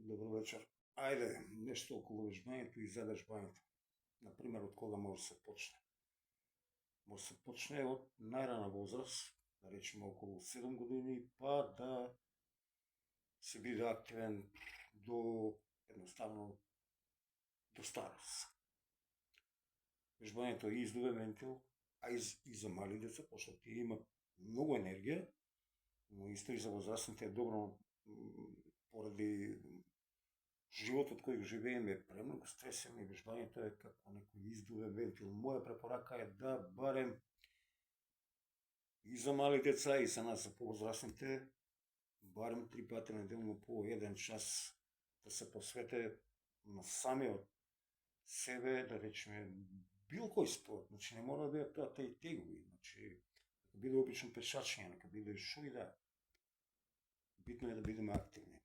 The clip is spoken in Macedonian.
Добро вечер. Ајде, нешто околу вежбањето и за вежбањето. Например, од кога може се почне? Може се почне од најрана возраст, да речеме околу 7 години, па да се биде активен до едноставно до старост. Вежбањето е издувен вентил, а и за мали деца, пошто тие имат многу енергија, но исто и за возрастните е добро поради животот кој го живееме е премногу стресен и вежбањето е како некој издувен вентил. Моја препорака е да барем и за мали деца и за нас за повозрастните барем 3 пати неделно по 1 час да се посвете на самиот себе, да речеме било кој спорт, значи не мора да биде тоа тегови, значи нека биде обично пешачење, нека биде шо и да. Битно е да бидеме активни.